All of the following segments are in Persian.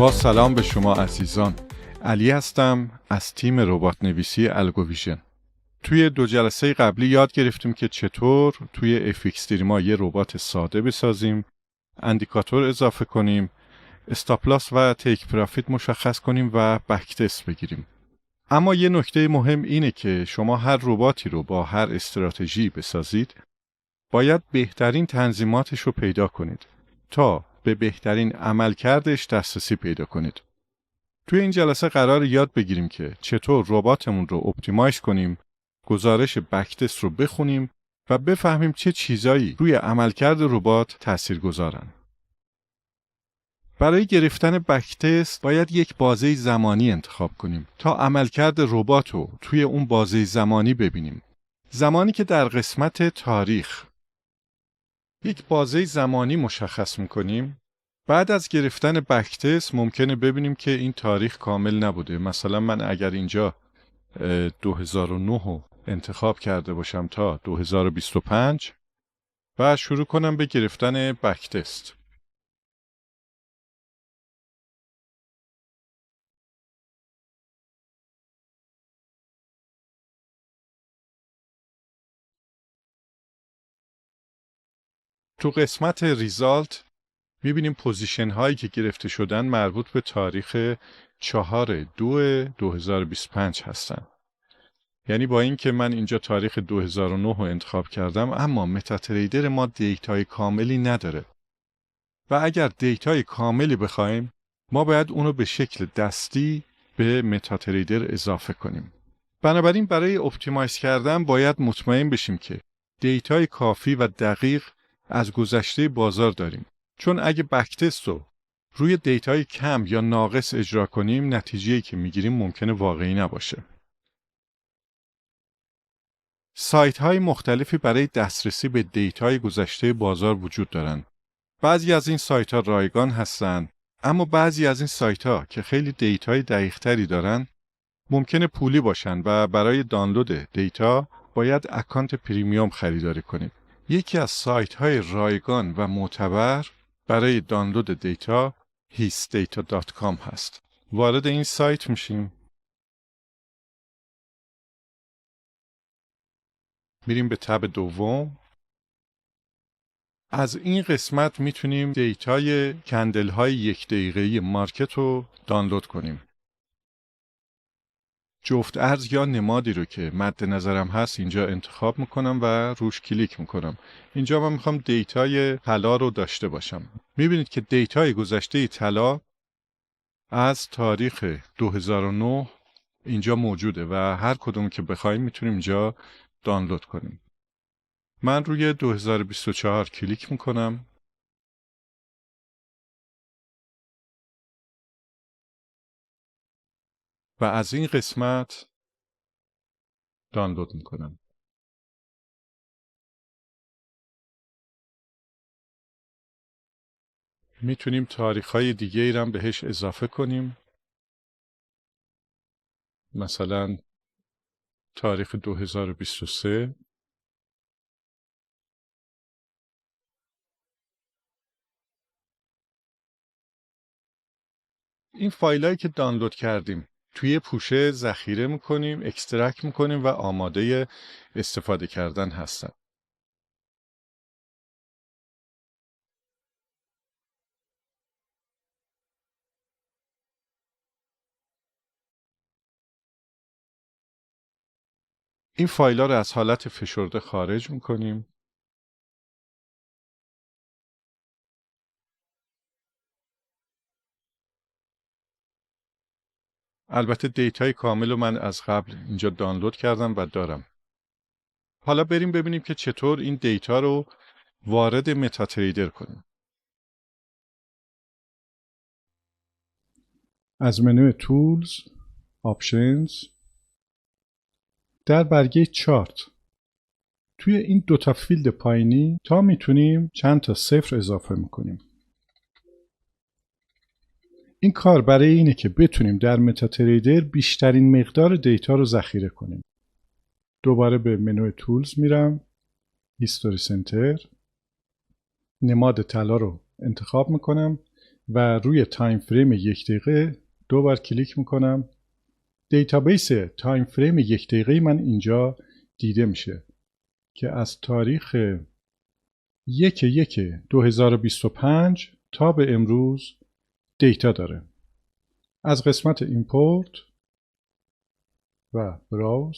با سلام به شما عزیزان. علی هستم از تیم ربات نویسی الگوویژن. توی 2 جلسه قبلی یاد گرفتیم که چطور توی FX ما یه ربات ساده بسازیم، اندیکاتور اضافه کنیم، استاپ-لاس و تیک پرافیت مشخص کنیم و بک تست بگیریم. اما یه نکته مهم اینه که شما هر رباتی رو با هر استراتژی بسازید، باید بهترین تنظیماتش رو پیدا کنید تا به بهترین عملکردش دسترسی پیدا کنید. توی این جلسه قرار یاد بگیریم که چطور رباتمون رو اپتیمایز کنیم، گزارش بک تست رو بخونیم و بفهمیم چه چیزایی روی عملکرد ربات تاثیرگذارن. برای گرفتن بک تست باید یک بازه زمانی انتخاب کنیم تا عملکرد ربات رو توی اون بازه زمانی ببینیم. زمانی که در قسمت تاریخ یک بازه زمانی مشخص می‌کنیم، بعد از گرفتن بک تست ممکنه ببینیم که این تاریخ کامل نبوده. مثلا من اگر اینجا 2009 رو انتخاب کرده باشم تا 2025 و شروع کنم به گرفتن بک تست. تو قسمت ریزالت میبینیم پوزیشن هایی که گرفته شدن مربوط به تاریخ 4/2/2025 هستن. یعنی با این که من اینجا تاریخ 2009 رو انتخاب کردم، اما متاتریدر ما دیتای کاملی نداره و اگر دیتای کاملی بخوایم ما باید اونو به شکل دستی به متاتریدر اضافه کنیم. بنابراین برای اپتیمایز کردن باید مطمئن بشیم که دیتای کافی و دقیق از گذشته بازار داریم، چون اگه بک تست رو روی دیتای کم یا ناقص اجرا کنیم نتیجه‌ای که میگیریم ممکنه واقعی نباشه. سایت‌های مختلفی برای دسترسی به دیتای گذشته بازار وجود دارند. بعضی از این سایت‌ها رایگان هستند، اما بعضی از این سایت‌ها که خیلی دیتای دقیق‌تری دارن ممکنه پولی باشن و برای دانلود دیتا باید اکانت پریمیوم خریداری کنید. یکی از سایت‌های رایگان و معتبر برای دانلود دیتا hisdata.com هست. وارد این سایت میشیم. میریم به تب دوم. از این قسمت میتونیم دیتای کندل های 1 دقیقه‌ای مارکت رو دانلود کنیم. جفت ارز یا نمادی رو که مد نظرم هست اینجا انتخاب میکنم و روش کلیک میکنم. اینجا من میخوام دیتای طلا رو داشته باشم. میبینید که دیتای گذشته طلا از تاریخ 2009 اینجا موجوده و هر کدوم که بخوایم میتونیم اینجا دانلود کنیم. من روی 2024 کلیک میکنم و از این قسمت دانلود میکنم. میتونیم تاریخ‌های دیگه ای هم بهش اضافه کنیم. مثلا تاریخ 2023. این فایلایی که دانلود کردیم توی پوشه ذخیره میکنیم، اکسترکت میکنیم و آماده استفاده کردن هستن. این فایل‌ها رو از حالت فشرده خارج میکنیم. البته دیتای کامل رو من از قبل اینجا دانلود کردم و دارم. حالا بریم ببینیم که چطور این دیتا رو وارد متاتریدر کنیم. از منوی تولز، آپشنز، در برگه چارت توی این 2 تا فیلد پایینی تا میتونیم چند تا صفر اضافه میکنیم. این کار برای اینه که بتونیم در متاتریدر بیشترین مقدار دیتا رو ذخیره کنیم. دوباره به منوی تولز میرم، هیستوری سنتر، نماد طلا رو انتخاب میکنم و روی تایم فریم 1 دقیقه 2 بار کلیک میکنم. دیتابیس تایم فریم 1 دقیقه من اینجا دیده میشه که از تاریخ 1/1/2025 تا به امروز دیتا داره. از قسمت ایمپورت و براوز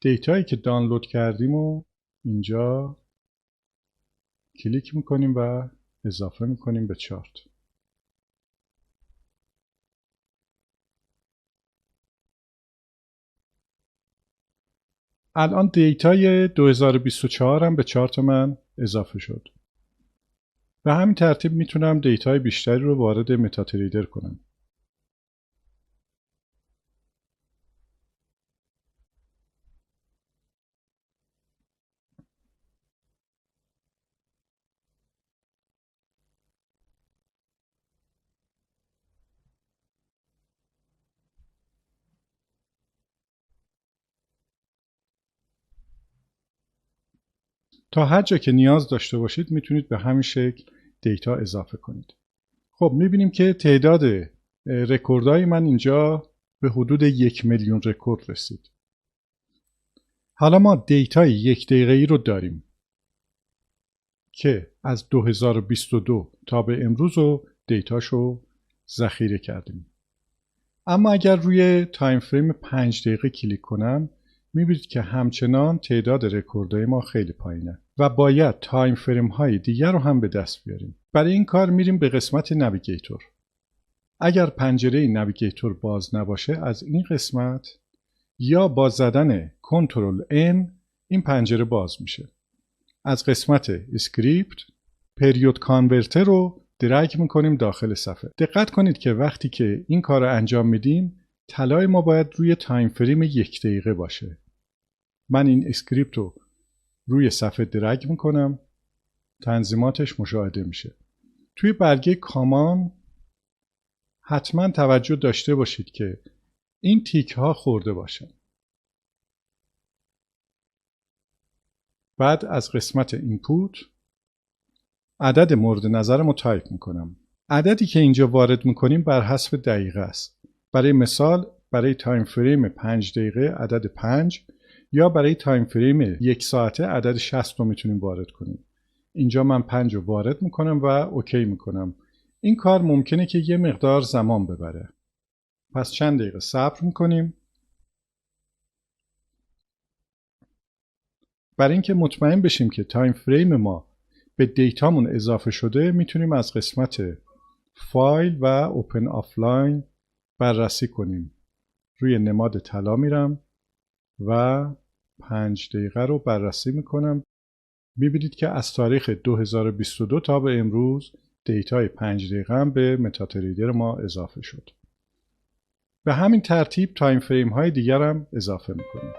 دیتایی که دانلود کردیم و اینجا کلیک میکنیم و اضافه میکنیم به چارت. الان دیتای 2024 هم به چارت من اضافه شد. به همین ترتیب میتونم دیتای بیشتری رو وارد متاتریدر کنم. تا هر جا که نیاز داشته باشید میتونید به همین شکل دیتا اضافه کنید. خب میبینیم که تعداد رکوردهای من اینجا به حدود 1,000,000 رکورد رسید. حالا ما دیتای 1 دقیقه‌ای رو داریم که از 2022 تا به امروز رو دیتاشو ذخیره کردیم. اما اگر روی تایم فریم 5 دقیقه کلیک کنم میبینید که همچنان تعداد رکوردهای ما خیلی پایینه و باید تایم فریم های دیگر رو هم به دست بیاریم. برای این کار میریم به قسمت نویگیتور. اگر پنجره نویگیتور باز نباشه از این قسمت یا با زدن کنترل N این پنجره باز میشه. از قسمت اسکریپت پریود کانورتر رو درگ میکنیم داخل صفحه. دقت کنید که وقتی که این کار رو انجام میدیم طلای ما باید روی تایم فریم 1 دقیقه باشه. من این اسکریپت رو روی صفحه درگ میکنم، تنظیماتش مشاهده میشه. توی برگه کامان حتما توجه داشته باشید که این تیک ها خورده باشن. بعد از قسمت اینپوت عدد مورد نظرم رو تایپ میکنم. عددی که اینجا وارد میکنیم بر حسب دقیقه است. برای مثال برای تایم فریم 5 دقیقه عدد 5 یا برای تایم فریم 1 ساعته عدد 60 رو میتونیم وارد کنیم. اینجا من 5 رو وارد میکنم و اوکی میکنم. این کار ممکنه که یه مقدار زمان ببره. پس چند دقیقه صبر میکنیم. برای اینکه مطمئن بشیم که تایم فریم ما به دیتامون اضافه شده میتونیم از قسمت فایل و اوپن آفلاین بررسی کنیم. روی نماد طلا میرم و 5 دقیقه رو بررسی میکنم. میبینید که از تاریخ 2022 تا به امروز دیتای 5 دقیقه هم به متاتریدر ما اضافه شد. به همین ترتیب تایم فریم های دیگر هم اضافه میکنیم.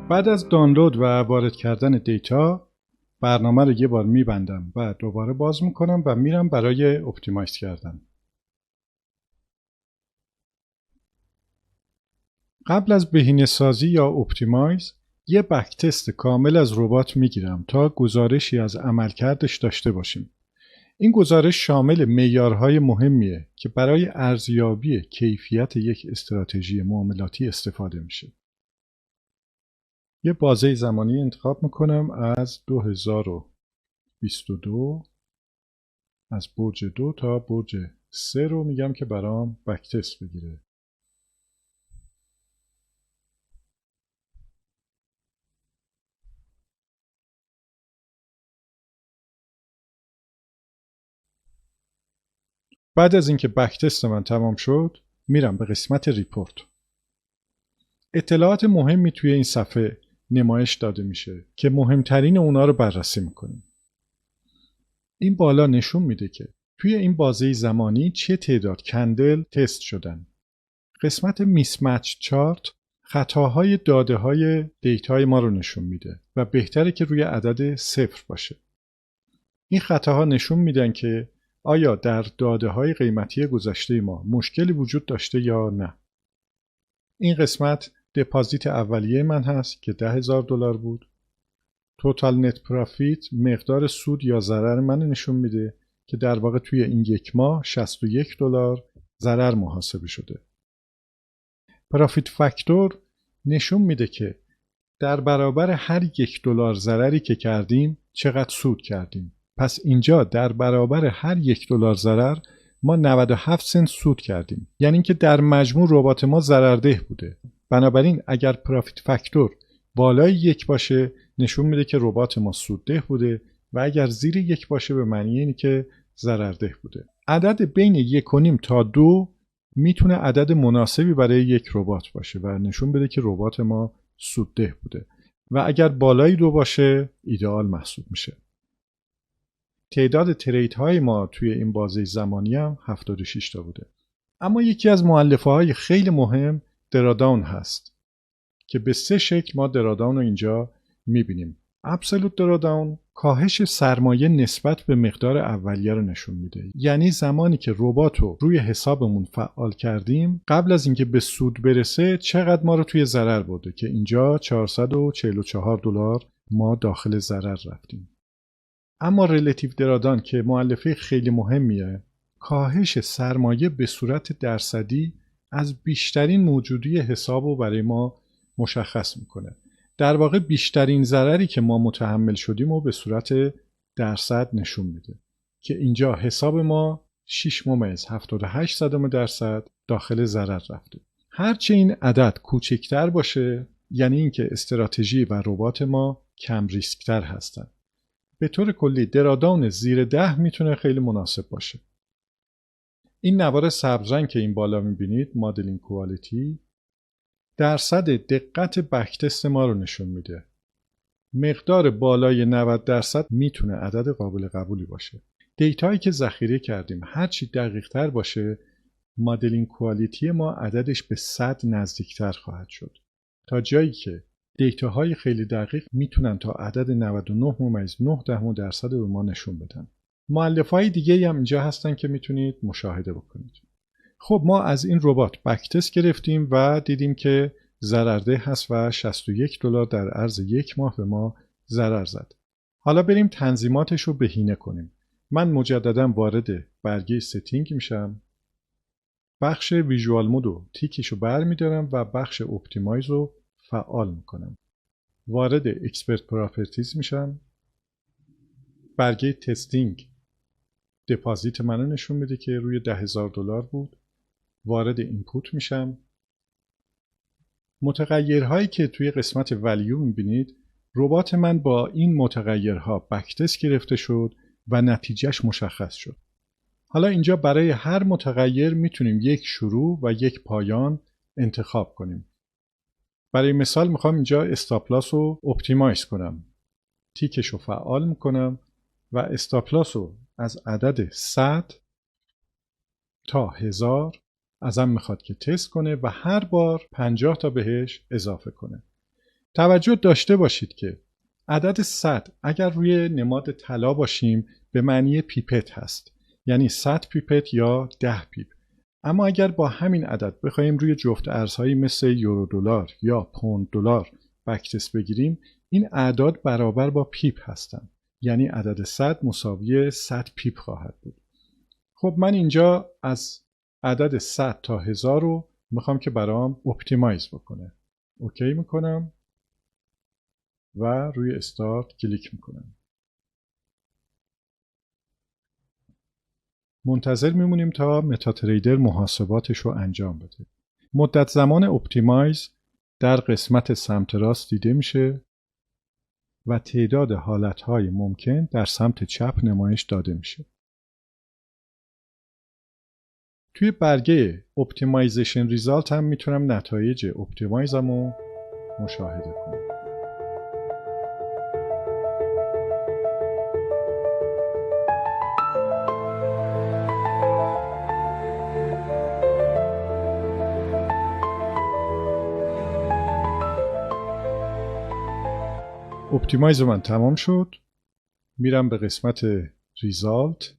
بعد از دانلود و وارد کردن دیتا برنامه رو یه بار میبندم و دوباره باز میکنم و میرم برای اپتیمایز کردن. قبل از بهینه‌سازی یا اپتیمایز یه بک تست کامل از ربات میگیرم تا گزارشی از عملکردش داشته باشیم. این گزارش شامل معیارهای مهمیه که برای ارزیابی کیفیت یک استراتژی معاملاتی استفاده میشه. یه بازه زمانی انتخاب میکنم از 2022 از برج 2 تا برج 3 رو میگم که برام بک تست بگیره. بعد از اینکه بک تست من تمام شد میرم به قسمت ریپورت. اطلاعات مهمی توی این صفحه نمایش داده میشه که مهمترین اونا رو بررسی میکنیم. این بالا نشون میده که توی این بازه زمانی چه تعداد کندل تست شدن. قسمت میسمچ چارت خطاهای داده های دیتای ما رو نشون میده و بهتره که روی عدد 0 باشه. این خطاها نشون میدن که آیا در داده های قیمتی گذشته ما مشکلی وجود داشته یا نه. این قسمت دپازیت اولیه من هست که $10,000 بود. توتال نت پرافیت مقدار سود یا ضرر من نشون میده که در واقع توی این یک ماه $61 ضرر محاسبه شده. پرافیت فاکتور نشون میده که در برابر هر $1 ضرری که کردیم چقدر سود کردیم. پس اینجا در برابر هر $1 ضرر ما 97 سنت سود کردیم. یعنی اینکه در مجموع ربات ما ضررده بوده. بنابراین اگر پرافیت فاکتور بالای 1 باشه نشون میده که ربات ما سودده بوده و اگر زیر 1 باشه به معنی اینه که ضررده بوده. عدد بین 1.5 تا 2 میتونه عدد مناسبی برای یک ربات باشه و نشون بده که ربات ما سودده بوده و اگر بالای 2 باشه ایدئال محسوب میشه. تعداد ترید های ما توی این بازه زمانی هم 76 تا بوده. اما یکی از مؤلفه های خیلی مهم دراداون هست که به 3 شکل ما دراداون رو اینجا میبینیم. ابسولوت دراداون کاهش سرمایه نسبت به مقدار اولیه رو نشون میده. یعنی زمانی که ربات رو روی حسابمون فعال کردیم قبل از اینکه به سود برسه چقدر ما رو توی ضرر برده که اینجا $444 ما داخل ضرر رفتیم. اما ریلیتیو درادان که مؤلفه خیلی مهمیه کاهش سرمایه به صورت درصدی از بیشترین موجودی حساب رو برای ما مشخص میکنه. در واقع بیشترین ضرری که ما متحمل شدیم رو به صورت درصد نشون میده که اینجا حساب ما 6.78% داخل ضرر رفته. هرچه این عدد کوچکتر باشه یعنی اینکه استراتژی و ربات ما کم ریسکتر هستن. به طور کلی دراداون زیر 10 میتونه خیلی مناسب باشه. این نوار سبز رنگ که این بالا میبینید مدلینگ کوالیتی درصد دقت بک تست ما رو نشون میده. مقدار بالای 90% میتونه عدد قابل قبولی باشه. دیتایی که ذخیره کردیم هرچی دقیق تر باشه مدلینگ کوالیتی ما عددش به 100 نزدیکتر خواهد شد تا جایی که دیتاهای خیلی دقیق میتونن تا عدد 99.9% به ما نشون بدن. مؤلفه‌های دیگه هم اینجا هستن که میتونید مشاهده بکنید. خب ما از این ربات بک تست گرفتیم و دیدیم که ضررده هست و $61 در عرض یک ماه به ما ضرر زد. حالا بریم تنظیماتش رو بهینه کنیم. من مجددا وارد برگه ستینگ میشم. بخش ویژوال مود رو تیکش رو برمیدارم و بخش اپتیمایز رو فعال میکنم. وارد اکسپرت پراپرتیز میشم. برگه تستینگ دپازیت منو نشون میده که روی $10,000 بود. وارد اینپوت میشم. متغیرهایی که توی قسمت ولیو میبینید ربات من با این متغیرها بک تست گرفته شد و نتیجهش مشخص شد. حالا اینجا برای هر متغیر میتونیم یک شروع و یک پایان انتخاب کنیم. برای مثال میخوام اینجا استاپلاس رو اپتیمایز کنم. تیکش رو فعال میکنم و استاپلاس رو از عدد 100 تا 1000 ازم میخواد که تست کنه و هر بار 50 تا بهش اضافه کنه. توجه داشته باشید که عدد 100 اگر روی نماد طلا باشیم به معنی پیپت هست. یعنی 100 پیپت یا 10 پیپ. اما اگر با همین عدد بخوایم روی جفت ارزهایی مثل یورو دلار یا پوند دلار بک تست بگیریم این اعداد برابر با پیپ هستند. یعنی عدد 100 مساوی 100 پیپ خواهد بود. خب من اینجا از عدد 100 تا 1000 رو میخوام که برام اپتیمایز بکنه. اوکی میکنم و روی استارت کلیک میکنم. منتظر میمونیم تا متاتریدر محاسباتش رو انجام بده. مدت زمان اپتیمایز در قسمت سمت راست دیده میشه و تعداد حالتهای ممکن در سمت چپ نمایش داده میشه. توی برگه اپتیمایزیشن ریزالت هم میتونم نتایج اپتیمایزم رو مشاهده کنم. اپتیمایز من تمام شد. میرم به قسمت ریزالت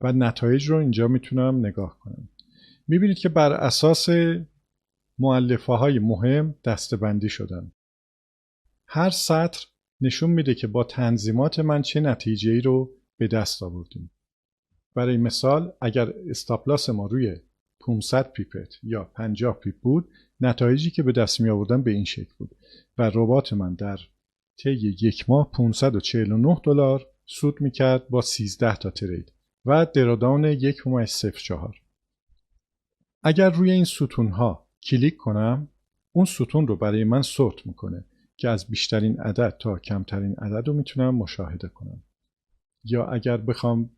و نتایج رو اینجا میتونم نگاه کنم. میبینید که بر اساس مؤلفه های مهم دسته‌بندی شدن. هر سطر نشون میده که با تنظیمات من چه نتیجه‌ای رو به دست آوردیم. برای مثال اگر استاپلاس ما روی 500 پیپت یا 50 پیپ بود، نتایجی که به دست می آوردم به این شکل بود و ربات من در طی یک ماه $549 سود میکرد با 13 تا ترید و دراداون 1.04. اگر روی این ستونها کلیک کنم، اون ستون رو برای من سورت میکنه که از بیشترین عدد تا کمترین عدد رو میتونم مشاهده کنم. یا اگر بخوام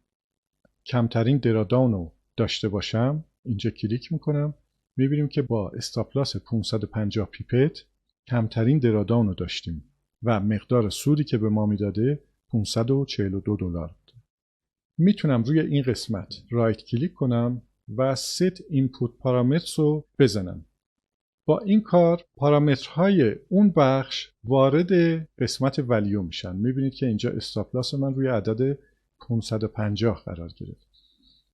کمترین دراداون رو داشته باشم، اینجا کلیک میکنم، میبینیم که با استاپلاس 550 پیپت کمترین دراداون رو داشتیم و مقدار سودی که به ما میداده $542 بود. میتونم روی این قسمت رایت کلیک کنم و set input parameters رو بزنم. با این کار پارامترهای اون بخش وارد قسمت ولیو میشن. میبینید که اینجا استاپلاس من روی عدد 550 قرار گرفت.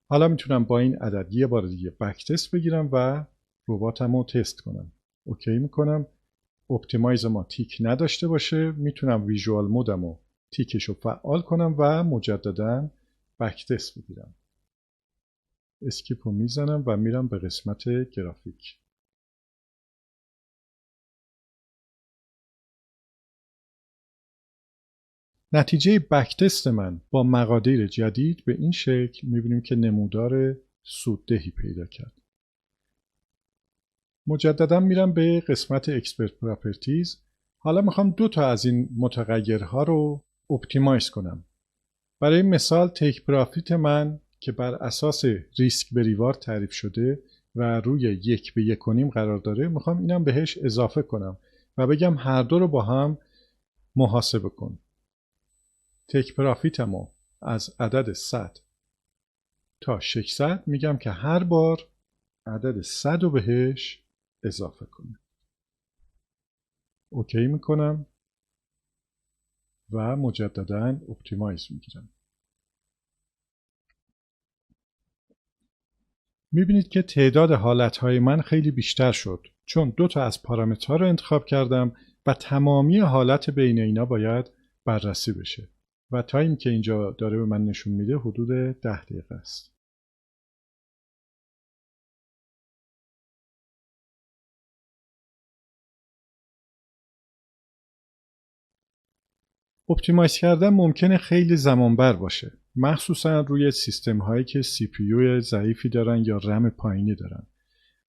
حالا میتونم با این عدد یه بار دیگه بک تست بگیرم و رباتم رو تست کنم. اوکی میکنم. اپتیمایز ما تیک نداشته باشه، میتونم ویژوال مودم رو تیکش رو فعال کنم و مجددا بک تست بگیرم. اسکیپ رو میزنم و میرم به قسمت گرافیک. نتیجه بک تست من با مقادیر جدید به این شکل میبینیم که نمودار سوددهی پیدا کرد. مجددا میرم به قسمت اکسپرت پراپرتیز. حالا میخوام دو تا از این متغیرها رو اپتیمایز کنم. برای مثال تیک پرافیت من که بر اساس ریسک به ریوارد تعریف شده و روی 1:1.5 قرار داره، میخوام اینم بهش اضافه کنم و بگم هر دو رو با هم محاسبه کن. تیک پرافیتمو از عدد 100 تا 600 میگم که هر بار عدد 100 رو بهش اضافه کنه. اوکی میکنم و مجددا اپتیمایز میگیرم. میبینید که تعداد حالتهای من خیلی بیشتر شد چون دو تا از پارامترها رو انتخاب کردم و تمامی حالت بین اینا باید بررسی بشه و تایم که اینجا داره به من نشون میده حدود 10 دقیقه است. اپتیمایز کردن ممکنه خیلی زمانبر باشه، مخصوصا روی سیستم هایی که سی پی یو ضعیفی دارن یا رم پایینی دارن.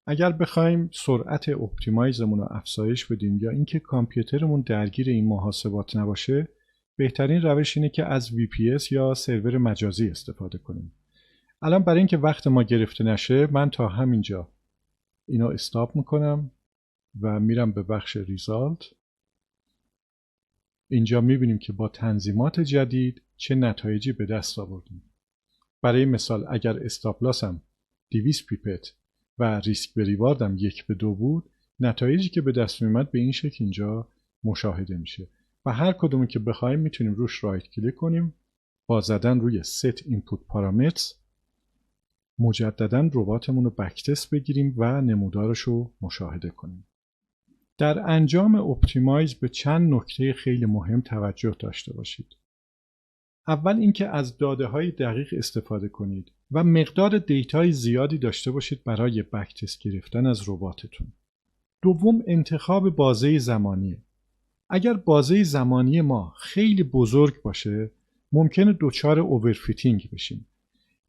اگر بخوایم سرعت اپتیمایزمون رو افزایش بدیم یا اینکه کامپیوترمون درگیر این محاسبات نباشه، بهترین روش اینه که از VPS یا سرور مجازی استفاده کنیم. الان برای اینکه وقت ما گرفته نشه، من تا همینجا اینو استاپ میکنم و میرم به بخش ریزالت. اینجا میبینیم که با تنظیمات جدید چه نتایجی به دست آوردیم. برای مثال اگر استاپلاسم 200 پیپت و ریسک به ریواردم 1:2 بود، نتایجی که به دست میومد به این شکل اینجا مشاهده میشه و هر کدومی که بخوایم میتونیم روش رایت کلیک کنیم، با زدن روی set input parameters مجددا رباتمون رو بک تست بگیریم و نمودارش رو مشاهده کنیم. در انجام اپتیمایز به چند نکته خیلی مهم توجه داشته باشید. اول اینکه از داده‌های دقیق استفاده کنید و مقدار دیتای زیادی داشته باشید برای بک تست گرفتن از رباتتون. دوم انتخاب بازه زمانیه. اگر بازه زمانی ما خیلی بزرگ باشه، ممکنه دچار اوورفیتینگ بشیم.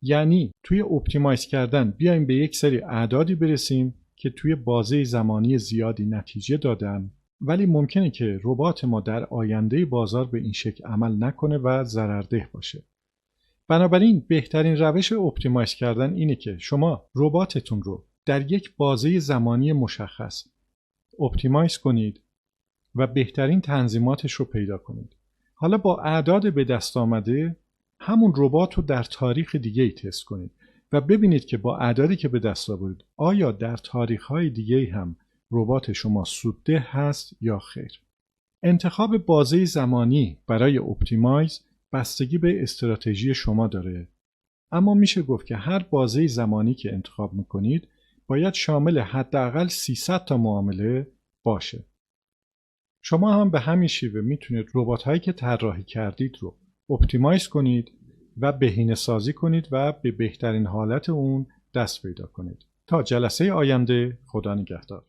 یعنی توی اپتیمایز کردن بیایم به یک سری اعدادی برسیم که توی بازه زمانی زیادی نتیجه دادن، ولی ممکنه که ربات ما در آینده بازار به این شکل عمل نکنه و ضررده باشه. بنابراین بهترین روش اپتیمایز کردن اینه که شما رباتتون رو در یک بازه زمانی مشخص اپتیمایز کنید و بهترین تنظیماتش رو پیدا کنید. حالا با اعداد به دست آمده همون ربات رو در تاریخ دیگه ای تست کنید و ببینید که با اعدادی که به دست آورید آیا در تاریخ‌های دیگه هم ربات شما سودده هست یا خیر. انتخاب بازه زمانی برای اپتیمایز بستگی به استراتژی شما داره، اما میشه گفت که هر بازه زمانی که انتخاب میکنید باید شامل حداقل 300 تا معامله باشه. شما هم به همین شیوه میتونید ربات‌هایی که طراحی کردید رو اپتیمایز کنید و بهینه‌سازی کنید و به بهترین حالت اون دست پیدا کنید. تا جلسه آینده، خدا نگهدار.